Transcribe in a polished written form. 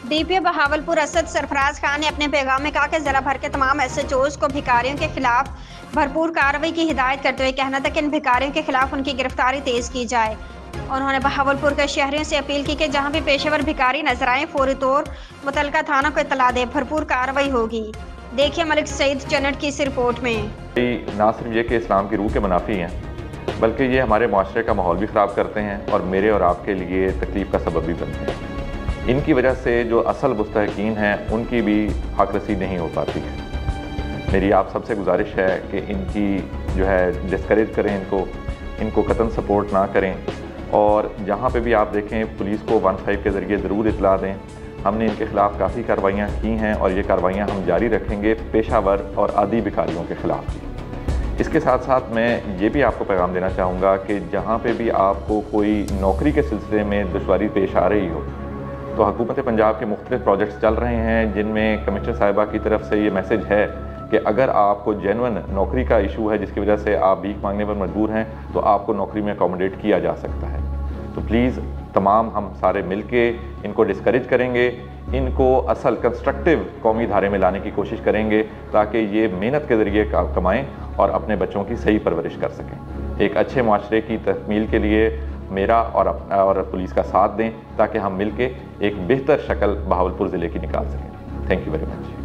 DPO Bahawalpur Asad Sarfaraz Khan ने अपने पैगाम में कहा कि जिला भर के तमाम एसएचओज को भिखारियों के खिलाफ भरपूर कार्रवाई की हिदायत करते हुए कहना था कि इन भिखारियों के खिलाफ उनकी गिरफ्तारी तेज की जाए। उन्होंने बहावलपुर के शहरियों से अपील की कि जहां भी पेशेवर भिखारी नजर आए फौरी तौर मुतलका थाना को इतला दे, भरपूर कार्रवाई होगी। देखिए मलिक सईद चन्नट की इस रिपोर्ट में। ना सिर्फ ये कि इस्लाम की रूह के मुनाफी हैं, बल्कि ये हमारे माशरे का माहौल भी ख़राब करते हैं और मेरे और आपके लिए तकलीफ़ का सबब भी बनते हैं। इनकी वजह से जो असल मुस्तहकीन हैं उनकी भी हक रसीद नहीं हो पाती है। मेरी आप सबसे गुजारिश है कि इनकी जो है डिस्करेज करें, इनको कतन सपोर्ट ना करें और जहाँ पे भी आप देखें पुलिस को 15 के ज़रिए ज़रूर इतला दें। हमने इनके ख़िलाफ़ काफ़ी कार्रवाइयाँ की हैं और ये कार्रवाइयाँ हम जारी रखेंगे पेशावर और आदी भिखारियों के ख़िलाफ़ भी। इसके साथ साथ मैं ये भी आपको पैगाम देना चाहूँगा कि जहाँ पे भी आपको कोई नौकरी के सिलसिले में दुश्वारी पेश आ रही हो तो हुकूमत पंजाब के मुख्तलिफ प्रोजेक्ट्स चल रहे हैं जिनमें कमिश्नर साहिबा की तरफ से ये मैसेज है कि अगर आपको जेन्युइन नौकरी का इशू है जिसकी वजह से आप भीख मांगने पर मजबूर हैं तो आपको नौकरी में अकोमोडेट किया जा सकता है। तो प्लीज़ तमाम हम सारे मिलके इनको डिस्करेज करेंगे, इनको असल कंस्ट्रक्टिव कौमी धारे में लाने की कोशिश करेंगे ताकि ये मेहनत के ज़रिए कमाएँ और अपने बच्चों की सही परवरिश कर सकें। एक अच्छे माशरे की तकमील के लिए मेरा और पुलिस का साथ दें ताकि हम मिलके एक बेहतर शक्ल बहावलपुर ज़िले की निकाल सकें। Thank you very much.